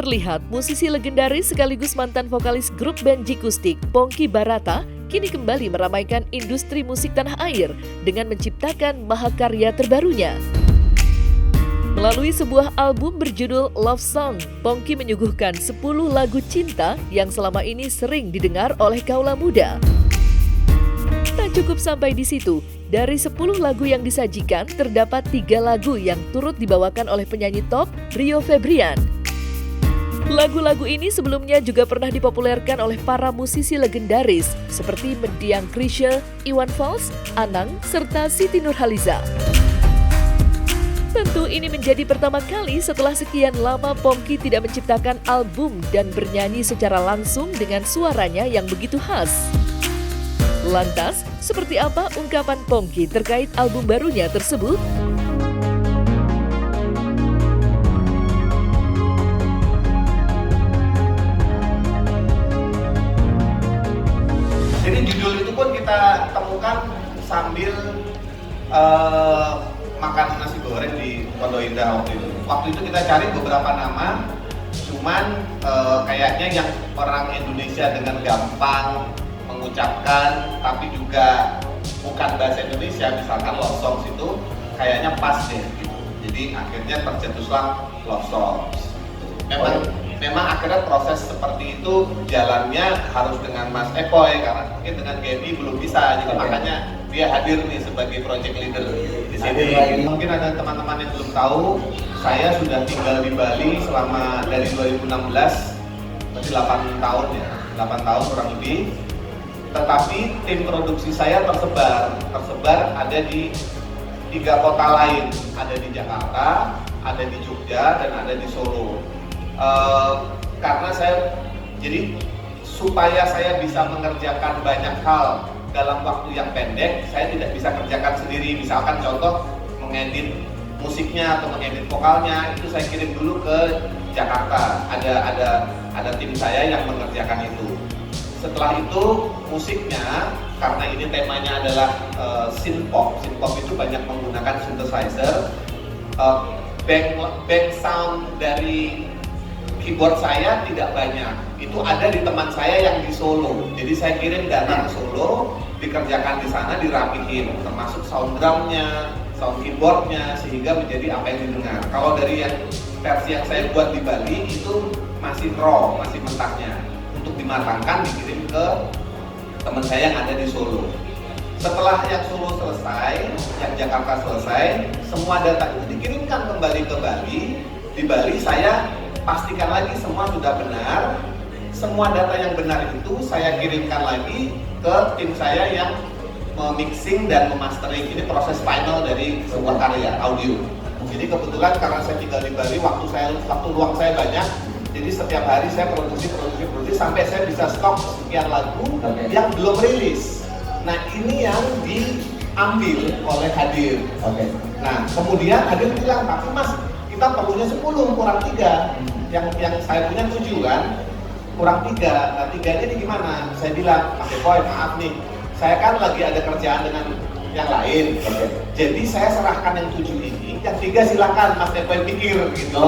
terlihat, musisi legendaris sekaligus mantan vokalis grup band Jikustik, Pongky Barata, kini kembali meramaikan industri musik tanah air dengan menciptakan mahakarya terbarunya. Melalui sebuah album berjudul Love Song, Pongky menyuguhkan 10 lagu cinta yang selama ini sering didengar oleh kaula muda. Tak cukup sampai di situ, dari 10 lagu yang disajikan, terdapat 3 lagu yang turut dibawakan oleh penyanyi top Rio Febrian. Lagu-lagu ini sebelumnya juga pernah dipopulerkan oleh para musisi legendaris seperti Mendiang Krisya, Iwan Fals, Anang, serta Siti Nurhaliza. Tentu ini menjadi pertama kali setelah sekian lama Pongky tidak menciptakan album dan bernyanyi secara langsung dengan suaranya yang begitu khas. Lantas, seperti apa ungkapan Pongky terkait album barunya tersebut? Jadi judul itu pun kita temukan sambil makan nasi goreng di Pondok Indah waktu itu. Waktu itu kita cari beberapa nama, cuman kayaknya yang orang Indonesia dengan gampang mengucapkan, tapi juga bukan bahasa Indonesia, misalkan Love Songs itu kayaknya pas deh gitu. Jadi akhirnya tercetuslah Love Songs. Memang akhirnya proses seperti itu jalannya harus dengan Mas Epoy, karena mungkin dengan Gaby belum bisa, jadi makanya dia hadir nih sebagai project leader di sini. Mungkin ada teman-teman yang belum tahu, saya sudah tinggal di Bali selama dari 2016, berarti 8 tahun ya, 8 tahun kurang lebih. Tetapi tim produksi saya tersebar ada di 3 kota lain, ada di Jakarta, ada di Jogja, dan ada di Solo. Karena jadi supaya saya bisa mengerjakan banyak hal dalam waktu yang pendek, saya tidak bisa kerjakan sendiri. Misalkan contoh mengedit musiknya atau mengedit vokalnya, itu saya kirim dulu ke Jakarta. Ada tim saya yang mengerjakan itu. Setelah itu musiknya, karena ini temanya adalah synthpop. Synthpop itu banyak menggunakan synthesizer. Back sound dari keyboard saya tidak banyak, itu ada di teman saya yang di Solo. Jadi saya kirim data ke Solo, dikerjakan di sana, dirapihin, termasuk sound drumnya, sound keyboardnya, sehingga menjadi apa yang didengar. Kalau dari versi yang saya buat di Bali itu masih raw, masih mentahnya. Untuk dimatangkan dikirim ke teman saya yang ada di Solo. Setelah yang Solo selesai, yang Jakarta selesai, semua data itu dikirimkan kembali ke Bali. Di Bali saya pastikan lagi semua sudah benar. Semua data yang benar itu saya kirimkan lagi ke tim saya yang memixing dan memastering. Ini proses final dari sebuah karya audio. Jadi kebetulan karena saya tinggal di Bali, waktu luang saya banyak. Jadi setiap hari saya produksi sampai saya bisa stok sekian lagu yang belum rilis. Nah ini yang diambil oleh Hadir. Nah kemudian Hadir bilang, tapi Mas, kita perlunya 10, kurang 3. Yang saya punya 7 kan, kurang 3. Nah 3-nya ini gimana? Saya bilang, Mas Epoy, maaf nih, saya kan lagi ada kerjaan dengan yang lain. Jadi saya serahkan yang 7 ini, yang 3 silakan Mas Epoy pikir gitu.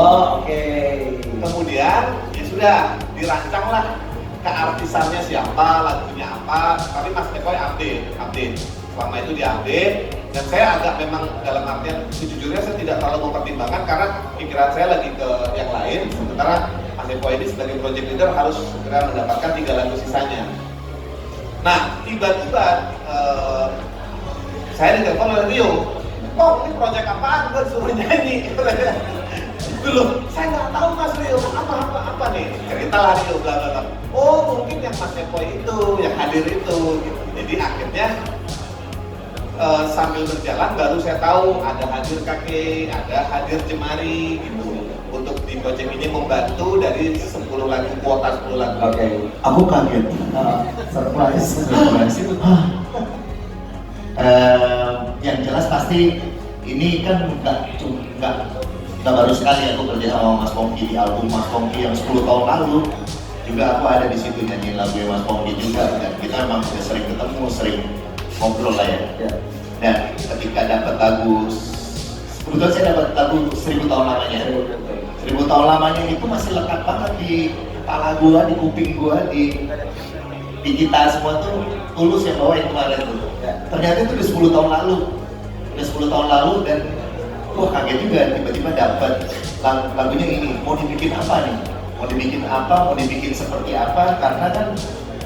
Kemudian ya sudah dirancanglah keartisannya siapa, lagunya apa, tapi Mas Epoy update. Selama itu diupdate, dan saya agak memang dalam artian sejujurnya saya tidak terlalu mempertimbangkan karena pikiran saya lagi ke yang lain, sementara Mas Epoy ini sebagai project leader harus segera mendapatkan 3 lagu sisanya. Nah tiba-tiba saya ditelepon oleh Rio, "Kok ini project apaan? Gue disuruh nyanyi." Dulu saya nggak tahu Mas Rio, apa nih? Ceritalah Rio, bla bla bla. Oh mungkin yang Mas Epoy itu, yang Hadir itu gitu. Jadi akhirnya sambil berjalan baru saya tahu ada Hadir Kakek, ada Hadir Jemari gitu. Untuk di project ini membantu dari 10 lagu, kuota 10 lagu. Aku kaget. Surprise. Yang jelas pasti ini kan nggak baru sekali aku kerja sama Mas Pongky di album Mas Pongky yang 10 tahun lalu. Juga aku ada di situ nyanyiin lagu Mas Pongky juga, dan kita memang sudah sering ketemu, sering ngobrol lah ya. Dan ketika dapat lagu, kebetulan saya dapat lagu 1000 tahun lamanya. 1000 tahun lamanya itu masih lekat banget di kepala gua, di kuping gua, di kita semua tuh Tulus yang bawain kemarin tuh. Ternyata itu udah 10 tahun lalu. Udah 10 tahun lalu dan wah kaget juga tiba-tiba dapat lagunya ini. Mau dibikin apa nih? Mau dibikin apa? Mau dibikin seperti apa? Karena kan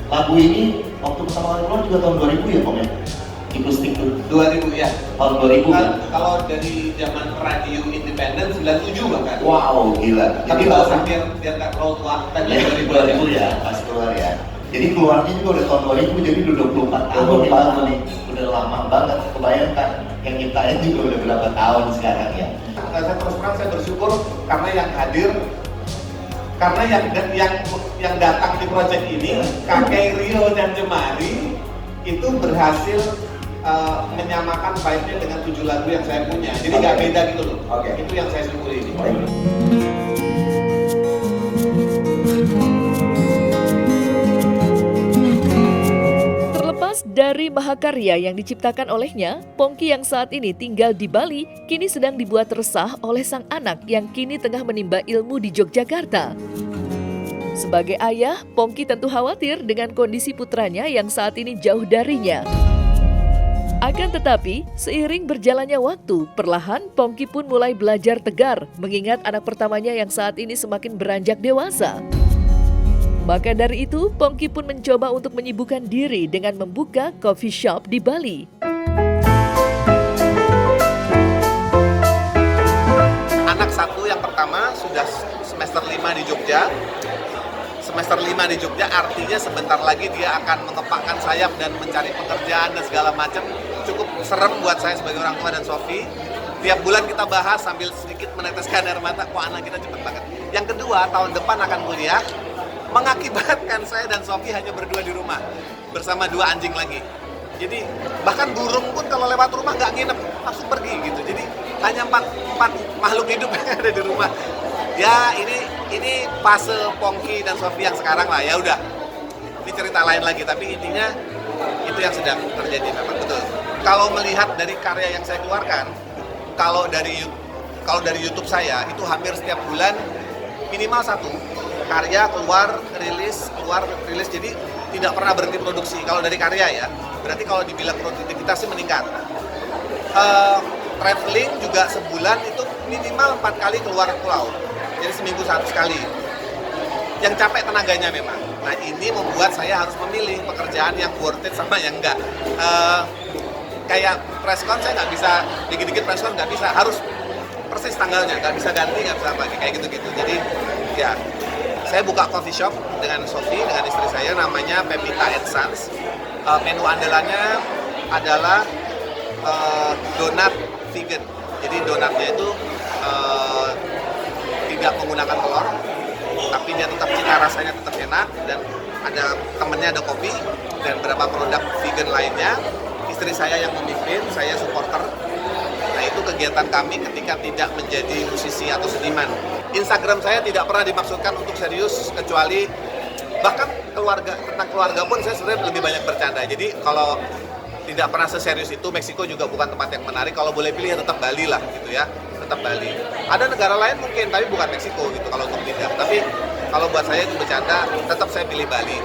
lagu ini waktu pertama kali keluar juga tahun 2000 ya, Bang ya? Ikustik tuh 2000 ya. tahun 2000 kan? Kalau dari zaman radio independen 97 bahkan. Wow, gila. Tapi Jadi kalau bahkan biar nggak terlalu tua, tadi 2000 ya, pas keluar ya. Jadi keluarnya juga udah tahun 2000, jadi udah 24 tahun nih. Udah lama banget, kebayangkan yang nyiptain juga udah berapa tahun sekarang ya. Saya terus terang saya bersyukur karena yang hadir, karena yang datang di proyek ini, Kakek Rio dan Jemari itu berhasil menyamakan vibe-nya dengan 7 lagu yang saya punya. Jadi nggak beda gitu loh. Itu yang saya syukuri ini. Terlepas dari mahakarya yang diciptakan olehnya, Pongki yang saat ini tinggal di Bali kini sedang dibuat resah oleh sang anak yang kini tengah menimba ilmu di Yogyakarta. Sebagai ayah, Pongki tentu khawatir dengan kondisi putranya yang saat ini jauh darinya. Akan tetapi, seiring berjalannya waktu, perlahan Pongki pun mulai belajar tegar mengingat anak pertamanya yang saat ini semakin beranjak dewasa. Maka dari itu, Pongki pun mencoba untuk menyibukkan diri dengan membuka coffee shop di Bali. Anak satu yang pertama sudah semester 5 di Jogja. Semester 5 di Jogja artinya sebentar lagi dia akan mengepakkan sayap dan mencari pekerjaan dan segala macam. Cukup serem buat saya sebagai orang tua dan Sofi. Tiap bulan kita bahas sambil sedikit meneteskan air mata, kok anak kita cepet banget. Yang kedua, tahun depan akan kuliah, mengakibatkan saya dan Sofi hanya berdua di rumah bersama 2 anjing lagi. Jadi bahkan burung pun kalau lewat rumah nggak nginep, langsung pergi gitu. Jadi hanya 4 makhluk hidup yang ada di rumah. Ya ini fase Pongki dan Sofi yang sekarang lah, ya udah. Ini cerita lain lagi, tapi intinya itu yang sedang terjadi memang betul. Kalau melihat dari karya yang saya keluarkan, kalau dari YouTube saya itu hampir setiap bulan minimal 1 karya keluar rilis, jadi tidak pernah berhenti produksi. Kalau dari karya ya, berarti kalau dibilang produktivitas sih meningkat. Traveling juga sebulan itu minimal 4 kali keluar pulau. Jadi seminggu 1 sekali. Yang capek tenaganya memang. Nah ini membuat saya harus memilih pekerjaan yang worth it sama yang enggak. Kayak preskon saya nggak bisa, dikit-dikit preskon nggak bisa, harus persis tanggalnya, nggak bisa ganti, nggak bisa pakai kayak gitu-gitu. Jadi ya, saya buka coffee shop dengan Sofi, dengan istri saya, namanya Pepita & Sons. Menu andalannya adalah donat vegan. Jadi donatnya itu tidak menggunakan telur, tapi dia tetap cita rasanya tetap enak, dan ada temennya, ada kopi dan beberapa produk vegan lainnya. Istri saya yang memimpin, saya supporter. Nah itu kegiatan kami ketika tidak menjadi musisi atau seniman. Instagram saya tidak pernah dimaksudkan untuk serius, kecuali bahkan tentang keluarga pun saya sebenarnya lebih banyak bercanda. Jadi kalau tidak pernah seserius itu, Meksiko juga bukan tempat yang menarik. Kalau boleh pilih ya tetap Bali lah gitu ya, tetap Bali. Ada negara lain mungkin, tapi bukan Meksiko gitu kalau untuk tidak. Tapi kalau buat saya itu bercanda, tetap saya pilih Bali.